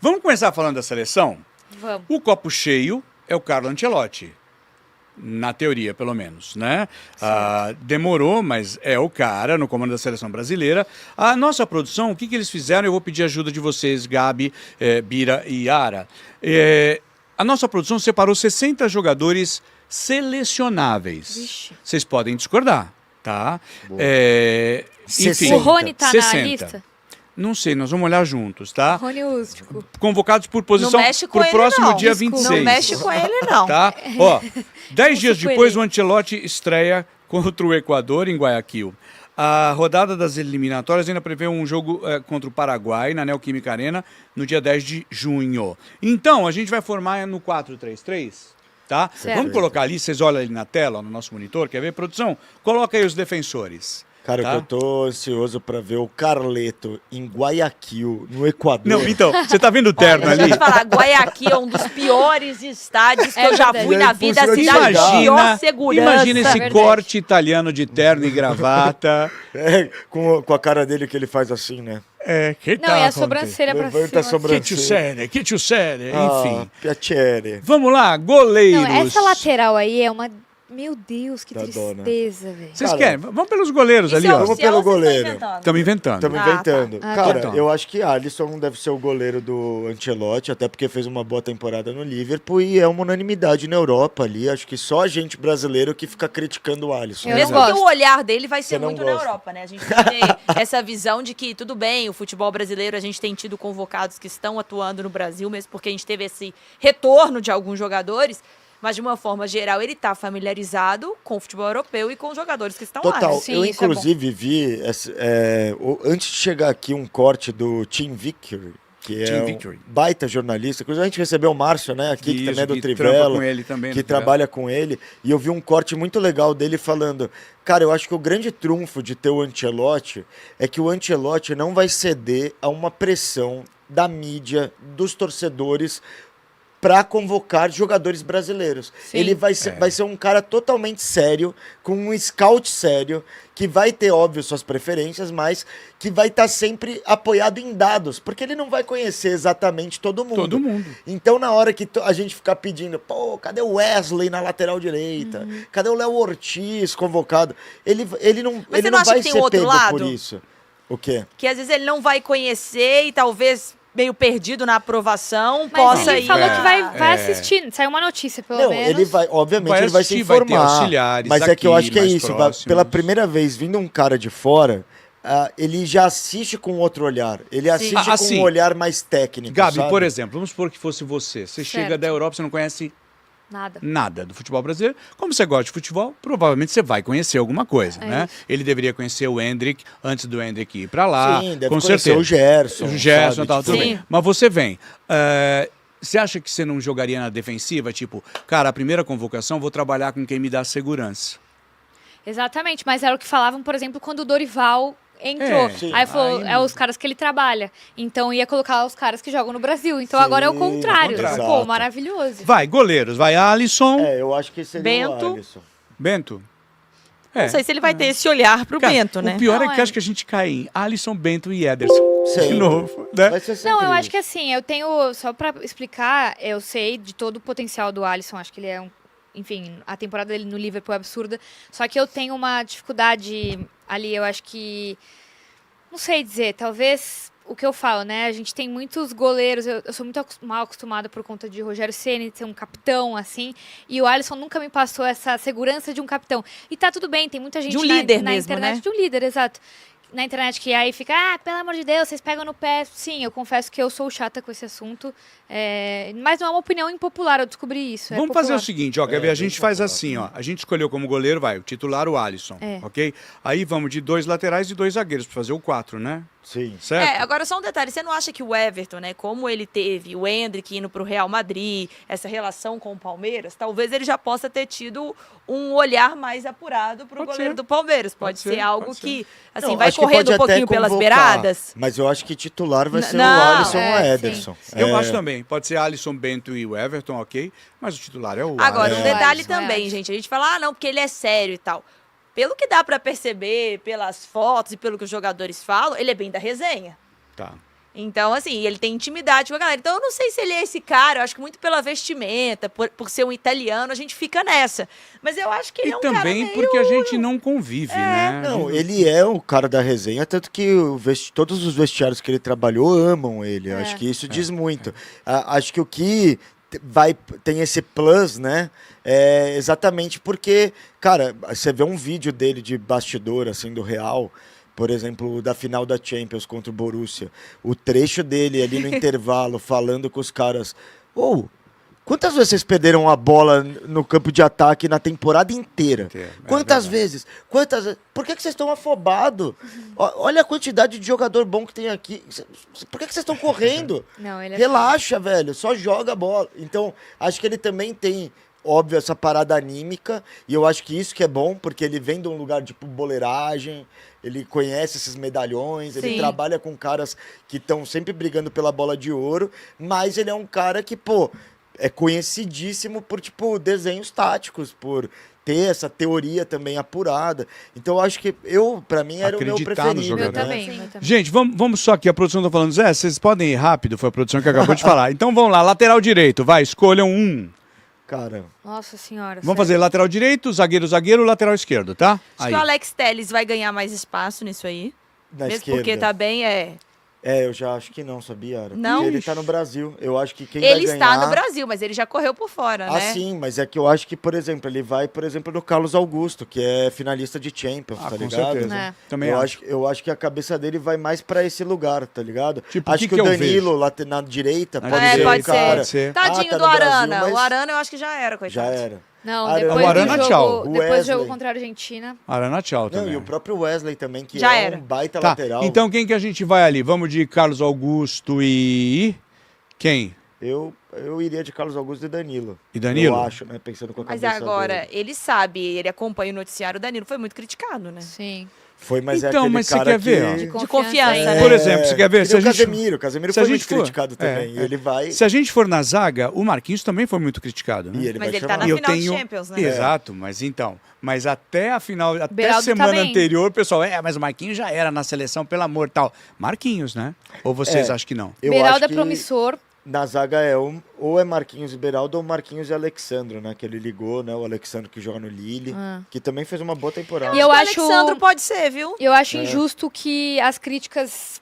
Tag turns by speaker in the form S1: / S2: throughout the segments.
S1: Vamos começar falando da seleção?
S2: Vamos.
S1: O copo cheio é o Carlo Ancelotti. Na teoria, pelo menos, né? Demorou, mas é o cara no comando da seleção brasileira. A nossa produção, o que eles fizeram? Eu vou pedir ajuda de vocês, Gabi, Bira e Yara. A nossa produção separou 60 jogadores selecionáveis.
S2: Vixe.
S1: Vocês podem discordar, tá? Enfim,
S2: O Rony tá
S1: 60.
S2: na lista?
S1: Não sei, nós vamos olhar juntos, tá?
S2: Rony Rústico.
S1: Convocados por posição
S3: Não mexe com
S1: pro
S3: ele,
S1: próximo
S3: não.
S1: dia
S2: Desculpa.
S1: 26.
S3: Não mexe com ele, não.
S1: Tá? Ó, 10 dias
S2: com
S1: depois,
S2: ele.
S1: o Ancelotti estreia contra o Equador em Guayaquil. A rodada das eliminatórias ainda prevê um jogo contra o Paraguai, na Neoquímica Arena, no dia 10 de junho. Então, a gente vai formar no 4-3-3, tá?
S2: Certo.
S1: Vamos colocar ali, vocês olham ali na tela, no nosso monitor, quer ver, produção? Coloca aí os defensores.
S4: Cara,
S1: Tá?
S4: eu tô ansioso pra ver o Carleto em Guayaquil, no Equador.
S1: Não, então, você tá vendo o terno
S3: Deixa eu
S1: ali?
S3: te falar, Guayaquil é um dos piores estádios que
S2: É
S3: eu já
S2: verdade.
S3: fui na vida. A cidade de
S1: Imagina,
S3: pior segurança.
S1: imagina esse
S2: Verdade.
S1: corte italiano de terno e gravata.
S4: Com a cara dele que ele faz assim, né?
S1: Que
S2: Não, e a sobrancelha pra
S4: Levanta
S2: cima.
S4: a sobrancelha.
S1: Que tio sério, enfim.
S4: Piacere.
S1: Vamos lá, goleiros.
S2: Não, essa lateral aí é uma... Meu Deus, que
S4: Dá dó, né?
S2: tristeza, velho.
S1: Vocês
S4: Cara,
S1: querem? Vamos pelos goleiros ali,
S3: Isso é
S1: ó.
S4: Vamos
S3: oficial
S4: pelo
S3: ou vocês estão
S4: goleiro.
S3: inventando?
S1: Estamos inventando.
S4: Estamos
S3: Ah, tá.
S4: inventando.
S2: Ah,
S4: Cara,
S1: tá.
S4: eu acho que Alisson deve ser o goleiro do Ancelotti, até porque fez uma boa temporada no Liverpool e é uma unanimidade na Europa ali. Acho que só a gente brasileiro que fica criticando o Alisson.
S2: Eu
S3: Mesmo
S2: não
S3: porque
S2: gosto.
S3: o olhar dele vai ser
S4: Você não
S3: muito na
S4: gosta.
S3: Europa, né? A gente tem que ter essa visão de que, tudo bem, o futebol brasileiro, a gente tem tido convocados que estão atuando no Brasil, mesmo porque a gente teve esse retorno de alguns jogadores, mas de uma forma geral ele está familiarizado com o futebol europeu e com os jogadores que estão lá.
S4: Total.
S3: né?
S2: Sim,
S4: Eu,
S2: isso é bom.
S4: inclusive, vi, antes de chegar aqui, um corte do Tim Vickery, que
S1: Tim
S4: é um
S1: Vickery.
S4: baita jornalista. Inclusive, a gente recebeu o Márcio, né, aqui, que
S1: Isso,
S4: também é do
S1: que
S4: Trivela.
S1: trampa com ele também,
S4: que
S1: no Trivela.
S4: trabalha com ele. E eu vi um corte muito legal dele falando... Cara, eu acho que o grande trunfo de ter o Ancelotti é que o Ancelotti não vai ceder a uma pressão da mídia, dos torcedores, para convocar jogadores brasileiros.
S2: Sim.
S4: Ele vai ser um cara totalmente sério, com um scout sério, que vai ter, óbvio, suas preferências, mas que vai estar sempre apoiado em dados, porque ele não vai conhecer exatamente todo mundo.
S1: Todo mundo.
S4: Então, na hora que a gente ficar pedindo, pô, cadê o Wesley na lateral direita? Cadê o Léo Ortiz convocado? Ele não,
S3: Mas
S4: ele
S3: você
S4: não
S3: não acha
S4: vai
S3: que tem
S4: ser
S3: um outro
S4: pego
S3: lado?
S4: por isso. O quê?
S3: Que às vezes ele não vai conhecer e talvez meio perdido na aprovação
S2: Mas
S3: possa
S2: ele
S3: ir.
S2: falou que vai
S1: É.
S2: assistir. Saiu uma notícia, pelo
S4: Não,
S2: menos.
S4: ele vai, obviamente,
S1: Vai
S4: ele vai se
S1: assistir, vai ter
S4: informar.
S1: auxiliares
S4: Mas é que eu
S1: aqui,
S4: acho que é
S1: mais
S4: isso.
S1: próximos.
S4: Pela primeira vez, vindo um cara de fora, ele já assiste com outro olhar. Ele assiste com
S1: Assim,
S4: um olhar mais técnico.
S1: Gabi,
S4: sabe?
S1: por exemplo, vamos supor que fosse você. Você chega
S2: Certo.
S1: da Europa, você não conhece
S2: Nada.
S1: nada do futebol brasileiro. Como você gosta de futebol, provavelmente você vai conhecer alguma coisa, né?
S2: isso.
S1: Ele deveria conhecer o Hendrick antes do Hendrick ir pra lá.
S4: Sim, deve
S1: com
S4: conhecer
S1: certeza.
S4: o Gerson.
S1: O Gerson
S4: sabe?
S1: e tal,
S4: Tipo,
S1: tudo
S2: Sim.
S1: bem. Mas você vem. Você acha que você não jogaria na defensiva? Tipo, cara, a primeira convocação vou trabalhar com quem me dá segurança.
S2: Exatamente, mas era o que falavam, por exemplo, quando o Dorival entrou.
S4: sim.
S2: Aí falou,
S1: Aí-
S2: é os caras que ele trabalha. Então ia colocar os caras que jogam no Brasil. Então agora é o
S4: Sim,
S2: contrário.
S4: exato.
S2: Pô, maravilhoso.
S1: Vai, goleiros. Vai Alisson,
S4: Eu acho que seria
S3: Bento.
S4: o Alisson.
S1: Bento.
S3: Não sei se ele vai ter esse olhar pro
S1: Cara,
S3: Bento, né?
S1: O pior
S2: Não,
S1: é que
S2: é.
S1: acho que a gente cai em Alisson, Bento e Ederson. De
S4: Sempre.
S1: novo, né?
S4: Vai ser sempre
S2: Não, eu acho
S4: isso.
S2: que assim, eu tenho, só pra explicar, eu sei de todo o potencial do Alisson, acho que ele é enfim, a temporada dele no Liverpool é absurda, só que eu tenho uma dificuldade ali, eu acho que, não sei dizer, talvez o que eu falo, né, a gente tem muitos goleiros, eu sou muito mal acostumada por conta de Rogério Ceni de ser um capitão, assim, e o Alisson nunca me passou essa segurança de um capitão, e tá tudo bem, tem muita gente
S3: um líder
S2: na
S3: mesmo,
S2: internet,
S3: né?
S2: de um líder, exato, na internet que aí fica, pelo amor de Deus, vocês pegam no pé. Sim, eu confesso que eu sou chata com esse assunto, mas não é uma opinião impopular, eu descobri isso.
S1: Vamos fazer o
S2: popular.
S1: seguinte, ó, quer ver? A gente faz assim, ó. A gente escolheu como goleiro, vai, o titular, o Alisson, ok? Aí vamos de 2 laterais e 2 zagueiros pra fazer o 4, né?
S4: Sim.
S1: Certo?
S3: Agora só um detalhe, você não acha que o Everton, né, como ele teve o Hendrick indo pro Real Madrid, essa relação com o Palmeiras, talvez ele já possa ter tido um olhar mais apurado pro
S1: Pode
S3: goleiro
S1: ser.
S3: do Palmeiras. Pode,
S1: Pode
S3: ser
S1: ser,
S3: algo
S1: pode ser.
S3: que, assim,
S4: Não,
S3: vai
S4: acho que
S3: correndo
S4: pode
S3: um pouquinho
S4: até
S3: pelas
S4: convocar,
S3: beiradas.
S4: Mas eu acho que titular vai ser
S3: Não,
S4: o Alisson ou o
S2: sim.
S4: Ederson.
S1: Eu acho também. Pode ser Alisson, Bento e o Everton, ok? Mas o titular é o
S3: Agora, um
S1: Alisson.
S3: detalhe
S2: Alisson,
S3: também,
S2: Alisson.
S3: gente. A gente fala, não, porque ele é sério e tal. Pelo que dá pra perceber, pelas fotos e pelo que os jogadores falam, ele é bem da resenha.
S1: Tá.
S3: Então, assim, ele tem intimidade com a galera. Então, eu não sei se ele é esse cara. Eu acho que muito pela vestimenta, por ser um italiano, a gente fica nessa. Mas eu acho que ele
S1: E
S3: é um cara
S1: também
S3: meio...
S1: porque a gente não convive, né?
S4: Não, ele é o cara da resenha, tanto que todos os vestiários que ele trabalhou amam ele. Eu acho que isso diz muito. Acho que o que tem esse plus, né? É exatamente porque, cara, você vê um vídeo dele de bastidor, assim, do Real, por exemplo, da final da Champions contra o Borussia. O trecho dele ali no intervalo, falando com os caras. Quantas vezes vocês perderam a bola no campo de ataque na temporada inteira? Quantas vezes? Por que vocês estão afobados? Olha a quantidade de jogador bom que tem aqui. Por que vocês estão correndo?
S2: Não, ele é
S4: Relaxa, velho. Só joga a bola. Então, acho que ele também tem, óbvio, essa parada anímica. E eu acho que isso que é bom, porque ele vem de um lugar tipo boleiragem. Ele conhece esses medalhões. Ele
S3: Sim.
S4: trabalha com caras que estão sempre brigando pela bola de ouro. Mas ele é um cara que, é conhecidíssimo por, tipo, desenhos táticos, por ter essa teoria também apurada. Então, eu acho que pra mim, era o meu
S1: Acreditar no
S4: preferido.
S1: jogador.
S2: Eu
S4: né?
S2: também, eu também.
S1: Gente, vamos só aqui, a produção tá falando, Zé, vocês podem ir rápido, foi a produção que acabou de falar. Então vamos lá, lateral direito, vai, escolham um.
S4: Cara,
S2: Nossa senhora.
S1: Vamos fazer lateral direito, zagueiro, lateral esquerdo, tá?
S3: Acho que o Alex Telles vai ganhar mais espaço nisso aí.
S4: na
S3: mesmo
S4: esquerda.
S3: porque tá bem,
S4: Eu já acho que não, sabia, Ara?
S3: Não?
S4: Porque ele tá no Brasil. Eu acho que quem
S3: Ele
S4: vai
S3: está
S4: ganhar...
S3: no Brasil, mas ele já correu por fora,
S4: Ah,
S3: né?
S4: sim, mas é que eu acho que, por exemplo, ele vai, por exemplo, no Carlos Augusto, que é finalista de Champions, tá
S1: com
S4: ligado?
S1: certeza.
S2: É.
S1: Também
S4: Eu acho que a cabeça dele vai mais pra esse lugar, tá ligado?
S1: Tipo,
S4: acho
S1: que
S4: que o
S1: eu
S4: Danilo, lá na direita,
S1: Na
S4: pode
S1: direita,
S4: ser
S3: pode
S4: o cara.
S1: pode ser.
S3: Tadinho
S4: tá
S3: do
S4: no Brasil,
S3: Arana.
S4: mas
S3: O Arana eu acho que já era, coitado.
S4: Já era.
S2: Não,
S4: Arana.
S2: depois
S1: O Arana,
S2: do
S1: tchau.
S2: jogo, depois do
S4: Wesley.
S2: jogo contra a Argentina.
S1: Arana, tchau
S4: Não,
S1: também.
S4: e o próprio Wesley também, que
S3: Já
S4: é
S3: era.
S4: um baita
S1: Tá,
S4: lateral.
S1: então quem que a gente vai ali? Vamos de Carlos Augusto e... Quem?
S4: Eu iria de Carlos Augusto e Danilo.
S1: E Danilo?
S4: Eu acho, né? Pensando com a
S3: Mas
S4: cabeça
S3: agora,
S4: dele.
S3: ele sabe, ele acompanha o noticiário, o Danilo foi muito criticado, né?
S2: Sim.
S4: Foi, mas é
S1: Então,
S4: aquele
S1: mas você
S4: cara
S1: quer ver, ó.
S2: De
S3: De confiança,
S2: hein?
S3: né?
S1: Por exemplo, você quer ver?
S4: Se o Casemiro
S1: se
S4: foi
S1: a gente
S4: muito
S1: for-
S4: criticado também.
S1: é.
S4: Ele vai...
S1: Se a gente for na zaga, o Marquinhos também foi muito criticado, né?
S4: E ele
S3: Mas
S4: vai
S3: ele tá
S4: chamar.
S3: na
S1: E eu
S3: final de
S1: tenho-
S3: Champions, né?
S1: Exato, mas então. Mas até a final, até a
S2: Beraldo
S1: semana
S2: também.
S1: anterior, o pessoal, mas o Marquinhos já era na seleção, pelo amor tal. Marquinhos, né? Ou vocês acham que não?
S4: Eu
S2: Beraldo
S4: acho
S2: é
S4: que
S2: promissor.
S4: Na zaga ou é Marquinhos e Beraldo ou Marquinhos e Alexandro, né? Que ele ligou, né? O Alexandro que joga no Lille, que também fez uma boa temporada.
S2: E eu
S3: O
S2: acho-
S3: Alexandro pode ser, viu?
S2: Eu acho injusto que as críticas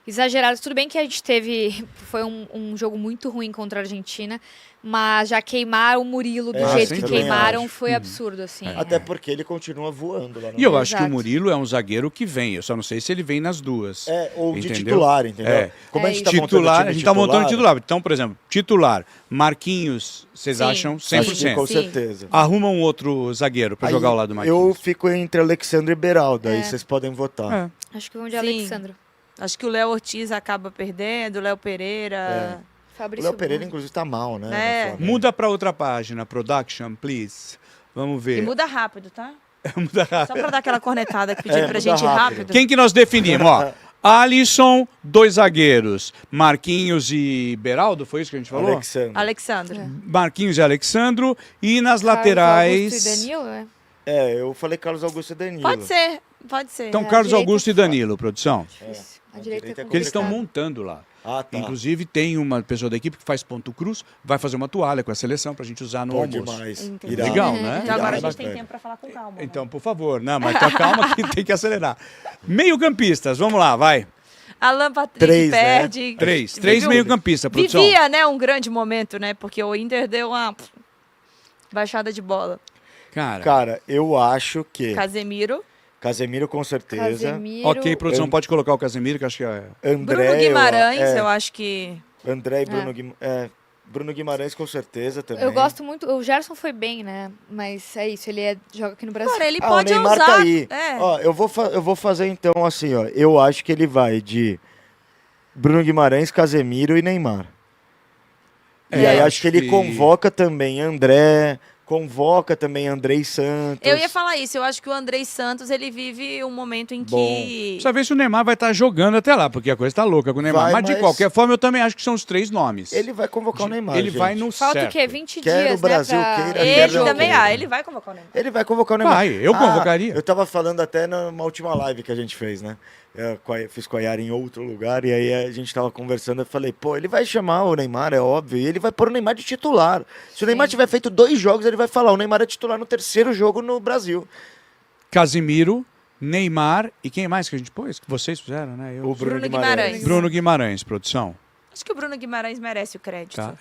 S2: exageradas. Tudo bem que a gente teve. Foi um jogo muito ruim contra a Argentina, mas já queimar o Murilo do jeito
S1: sem
S2: que
S1: dúvida.
S2: queimaram
S4: Também
S2: foi absurdo, assim.
S4: Até porque ele continua voando lá no
S1: E eu acho que o
S2: Exato.
S1: Murilo é um zagueiro que vem. Eu só não sei se ele vem nas duas.
S4: ou de
S1: Entendeu?
S4: titular, entendeu?
S1: É.
S4: Como a
S2: É
S4: gente tá
S2: isso.
S4: montando
S1: Titular,
S4: time
S1: a gente tá montando titular. Então, por exemplo, titular, Marquinhos, vocês
S3: Sim.
S1: acham
S4: Acho que
S1: 100%.
S4: com
S3: Sim.
S4: certeza.
S1: Arruma um outro zagueiro pra
S4: Aí,
S1: jogar ao lado do Marquinhos.
S4: Eu fico entre Alexandre e Beraldo, aí
S2: É.
S4: vocês podem votar.
S1: É.
S2: Acho que vão de
S3: Sim.
S2: Alexandro.
S3: Acho que o Léo Ortiz acaba perdendo, o Léo Pereira.
S4: O
S2: Fabrício
S4: Léo Pereira,
S2: Bruno.
S4: inclusive, tá mal, né?
S3: É.
S4: no Flamengo.
S1: Muda pra outra página, production, please. Vamos ver.
S3: E muda rápido, tá?
S1: Muda rápido.
S3: Só pra dar aquela cornetada que pediram pra
S4: muda
S3: gente ir
S4: rápido.
S3: rápido.
S1: Quem que nós definimos? Ó, Alisson, 2 zagueiros. Marquinhos e Beraldo, foi isso que a gente falou?
S4: Alexandre.
S3: Alexandre.
S1: Marquinhos e Alexandro. E nas
S2: Carlos
S1: laterais...
S2: Augusto e Danilo, né?
S4: Eu falei Carlos Augusto e Danilo.
S3: Pode ser, pode ser.
S1: Então,
S2: a
S1: Carlos
S2: direita
S1: Augusto e
S2: é foda.
S1: Danilo, produção.
S2: Difícil. A
S4: a
S2: direita
S4: direita é
S2: é
S1: Porque eles estão
S2: complicado.
S1: montando lá.
S4: Ah, tá.
S1: Inclusive, tem uma pessoa da equipe que faz ponto cruz, vai fazer uma toalha com a seleção pra gente usar no
S4: Bom
S1: almoço.
S4: demais.
S3: Entendi.
S4: Irado.
S1: Legal, né?
S3: Então agora a
S4: Irado,
S3: gente tem
S4: bacana.
S3: tempo pra falar com calma. né?
S1: Então, por favor. Não, mas então, calma que tem que acelerar. Meio-campistas, vamos lá, vai.
S3: Alan Patrick
S4: 3, né?
S3: perde.
S1: Três
S3: Viveu-
S1: meio-campistas, produção.
S3: Vivia, né, um grande momento, né? Porque o Inter deu uma baixada de bola.
S4: Cara, eu acho que
S3: Casemiro,
S4: Casemiro com certeza.
S2: Casemiro.
S1: Ok, produção,
S4: Eu-
S1: pode colocar o Casemiro, que eu acho que é...
S4: André,
S3: Bruno Guimarães,
S4: eu
S3: eu acho que...
S4: André e Bruno Guimarães. Bruno Guimarães com certeza também.
S2: Eu gosto muito. O Gerson foi bem, né? Mas é isso, ele joga aqui no Brasil.
S3: Cara, ele
S4: Ah,
S3: pode
S4: o Neymar
S3: usar.
S4: tá aí.
S3: É.
S4: Ó, eu vou fazer então assim, ó. Eu acho que ele vai de Bruno Guimarães, Casemiro e Neymar. E aí acho que ele convoca também André, convoca também Andrei Santos.
S3: Eu ia falar isso, eu acho que o Andrei Santos, ele vive um momento em que...
S1: Precisa ver se o Neymar vai estar jogando até lá, porque a coisa tá louca com o Neymar.
S4: Vai,
S1: mas de
S4: mas-
S1: qualquer forma, eu também acho que são os 3 nomes.
S4: Ele vai convocar o Neymar.
S1: Ele
S4: gente.
S1: vai no
S2: Falta
S1: certo.
S2: o quê? 20
S4: Quer
S2: dias,
S4: o Brasil
S2: né? Pra...
S4: queira,
S3: Ele
S4: quer não
S3: também,
S4: queira.
S3: ele vai convocar o Neymar.
S4: Ele vai convocar o Neymar.
S1: Vai, eu convocaria.
S4: Eu tava falando até numa última live que a gente fez, né? fiz com a Yara em outro lugar, e aí a gente tava conversando, eu falei, pô, ele vai chamar o Neymar, é óbvio, e ele vai pôr o Neymar de titular. Se o Neymar tiver feito 2 jogos, ele vai falar, o Neymar é titular no 3º jogo no Brasil.
S1: Casimiro, Neymar e quem mais que a gente pôs? Que vocês fizeram, né?
S4: O Bruno
S3: Bruno
S4: Guimarães.
S3: Guimarães.
S1: Bruno Guimarães, produção.
S3: Acho que o Bruno Guimarães merece o crédito.
S1: Tá?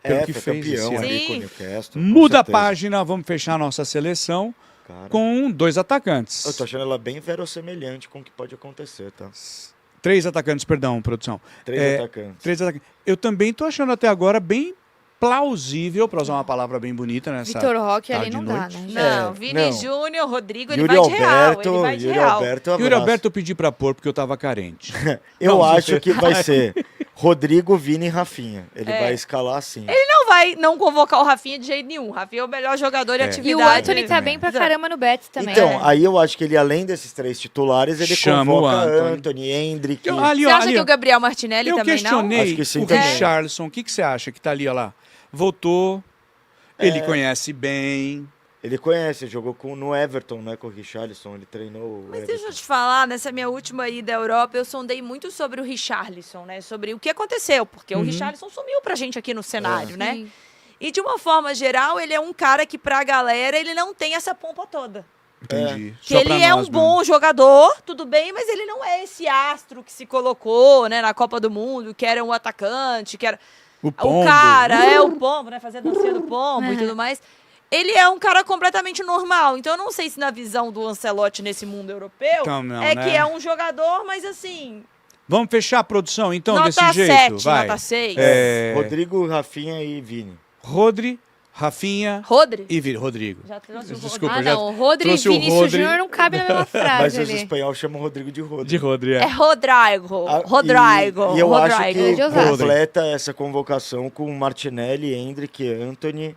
S1: Pelo que
S4: foi
S1: fez esse
S4: campeão
S1: ano.
S4: ali
S3: Sim.
S4: com o Newcastle. com
S1: Muda a
S4: certeza.
S1: página, vamos fechar a nossa seleção
S4: Cara,
S1: com 2 atacantes.
S4: eu tô achando ela bem verossemelhante com o que pode acontecer, tá?
S1: 3 atacantes, perdão, produção.
S4: 3 atacantes.
S1: 3 atacantes. Eu também tô achando até agora bem plausível, para usar uma palavra bem bonita nessa
S2: Vitor Roque
S1: tarde
S2: ali
S1: e
S2: não dá,
S1: noite.
S2: né?
S3: Não,
S4: É,
S3: Vini
S4: não.
S3: Júnior, Rodrigo, ele
S4: Yuri
S3: vai de real.
S4: Alberto,
S3: Ele vai de
S4: Yuri
S3: real.
S4: Alberto,
S1: Yuri
S4: abraço.
S1: Alberto eu pedi para pôr porque eu tava carente.
S4: Eu
S1: Não,
S4: acho
S1: você-
S4: que vai ser Rodrigo, Vini e Rafinha. Ele
S3: É.
S4: vai escalar assim.
S3: Ele não vai não convocar o Rafinha de jeito nenhum. O Rafinha é o melhor jogador de
S1: É.
S3: atividade.
S2: E o Anthony tá
S1: também.
S2: bem pra caramba no Betis também.
S4: Então,
S2: né?
S4: aí eu acho que ele, além desses 3 titulares, ele
S1: Chama o
S4: convoca
S1: Antony.
S4: Anthony, Hendrick.
S1: Ali,
S3: Você
S1: ó,
S3: acha
S1: ali,
S3: que
S1: ó.
S3: o Gabriel Martinelli
S1: Eu
S3: também não?
S1: questionei
S4: Acho que sim
S1: o
S4: também.
S1: Richarlison. O que você acha que tá ali, ó lá? Voltou, ele conhece bem.
S4: Ele conhece, jogou no Everton, né, com o Richarlison, ele treinou o
S3: Mas
S4: Everton.
S3: deixa eu te falar, nessa minha última ida à Europa, eu sondei muito sobre o Richarlison, né? Sobre o que aconteceu, porque o Richarlison sumiu pra gente aqui no cenário, né?
S2: Sim.
S3: E de uma forma geral, ele é um cara que pra galera, ele não tem essa pompa toda.
S1: Entendi.
S3: Que
S1: Só
S3: ele
S1: pra
S3: é um
S1: nós
S3: bom jogador, tudo bem, mas ele não é esse astro que se colocou, né, na Copa do Mundo, que era um atacante, que era
S1: mesmo. O pombo.
S3: o cara, é o pombo, né, fazer a dancinha do pombo e tudo mais. Ele é um cara completamente normal, então eu não sei se na visão do Ancelotti nesse mundo europeu
S1: Então, não,
S3: é
S1: né?
S3: que é um jogador, mas assim,
S1: Vamos fechar a produção, então,
S3: nota
S1: desse jeito?
S3: 7,
S1: Vai.
S3: nota 6.
S4: Rodrigo, Rafinha e Vini.
S1: Rodri, Rafinha
S3: Rodri?
S1: e Rodrigo.
S3: Já trouxe o Rodri.
S1: Desculpa,
S2: Ah,
S1: já
S2: não. Rodri e
S1: trouxe o
S2: Vinícius
S1: Rodri.
S2: Júnior não cabe na mesma
S4: Mas
S2: frase
S4: os
S2: ali.
S4: espanhóis chamam Rodrigo de Rodrigo.
S1: De Rodri,
S3: É Rodrigo. Rodrigo.
S4: E eu acho
S3: Rodrigo.
S2: Ele é de
S4: que
S2: Osasco.
S4: completa essa convocação com Martinelli, Hendrick, Anthony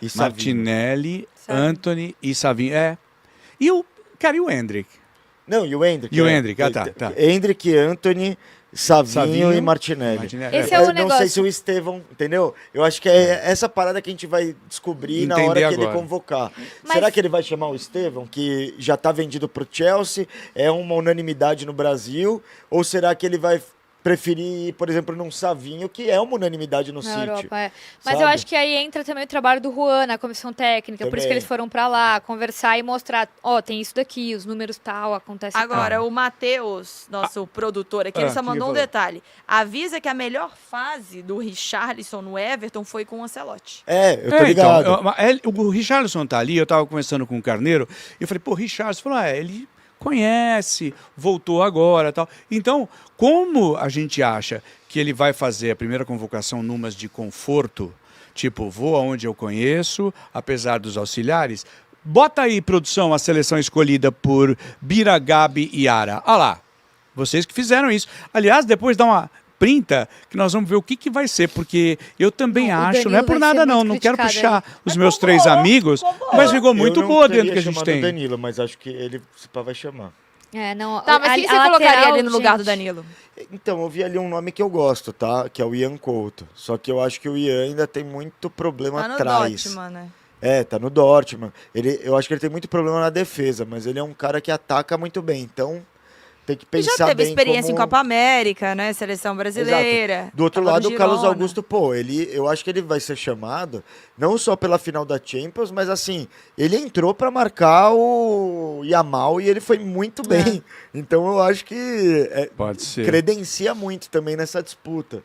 S4: e Savinho.
S1: Martinelli,
S2: Savinho.
S1: Anthony e Savinho. E o Hendrick?
S4: Não, e o Hendrick.
S1: E o Hendrick, tá.
S4: Hendrick, Anthony, Savinho
S1: Savinho
S4: e Martinelli.
S2: Esse é
S4: Eu
S2: o
S4: não
S2: negócio.
S4: sei se o Estevão, entendeu? Eu acho que é essa parada que a gente vai descobrir na hora
S1: Entender
S4: que ele
S1: agora.
S4: convocar.
S2: Mas-
S4: Será que ele vai chamar o Estevão, que já tá vendido pro Chelsea, é uma unanimidade no Brasil? Ou será que ele vai preferir ir, por exemplo, num Savinho, que é uma unanimidade no
S2: Na
S4: City?
S2: Europa, é. Mas
S4: sabe?
S2: eu acho que aí entra também o trabalho do Juan na comissão técnica, por isso que
S4: Também.
S2: eles foram pra lá conversar e mostrar, ó, tem isso daqui, os números tal, acontece
S3: Agora, o Matheus, nosso produtor aqui, ele só
S1: que
S3: mandou um
S1: falou?
S3: detalhe. Avisa que a melhor fase do Richarlison no Everton foi com o Ancelotti.
S4: É, eu tô ligado.
S1: O Richarlison tá ali, eu tava conversando com o Carneiro, e eu falei, pô, Richarlison, falou, ele conhece, voltou agora tal. Então, como a gente acha que ele vai fazer a primeira convocação numas de conforto, tipo, vou aonde eu conheço, apesar dos auxiliares, bota aí, produção, a seleção escolhida por Biragabi e Yara. Olha lá, vocês que fizeram isso. Aliás, depois dá uma printa que nós vamos ver o que vai ser, porque eu também
S2: Não, o
S1: acho, não é
S2: Danilo
S1: por
S2: vai ser
S1: nada não,
S2: muito
S1: não quero
S2: criticado
S1: puxar os meus 3 amigos, mas ficou muito
S4: Eu não
S1: boa
S4: teria
S1: dentro que a gente
S4: chamado
S1: tem.
S4: o Danilo, mas acho que ele se pá, vai chamar.
S2: É, não,
S3: Tá, mas quem você
S2: a
S3: colocaria
S2: lateral,
S3: ali no lugar do
S2: gente,
S3: Danilo?
S4: Então, eu vi ali um nome que eu gosto, tá? Que é o Ian Couto. Só que eu acho que o Ian ainda tem muito problema
S3: Tá no
S4: atrás.
S3: Dortmund, né?
S4: É, tá no Dortmund. Eu acho que ele tem muito problema na defesa, mas ele é um cara que ataca muito bem. Então, tem que
S3: E
S4: pensar
S3: já teve
S4: bem
S3: experiência
S4: como...
S3: em Copa América, né? Seleção brasileira.
S4: Do outro
S3: Tava no
S4: lado, o Carlos
S3: Girona.
S4: Augusto, pô, eu acho que ele vai ser chamado não só pela final da Champions, mas assim, ele entrou pra marcar o Yamal e ele foi muito bem. Então eu acho que
S1: Pode ser.
S4: credencia muito também nessa disputa.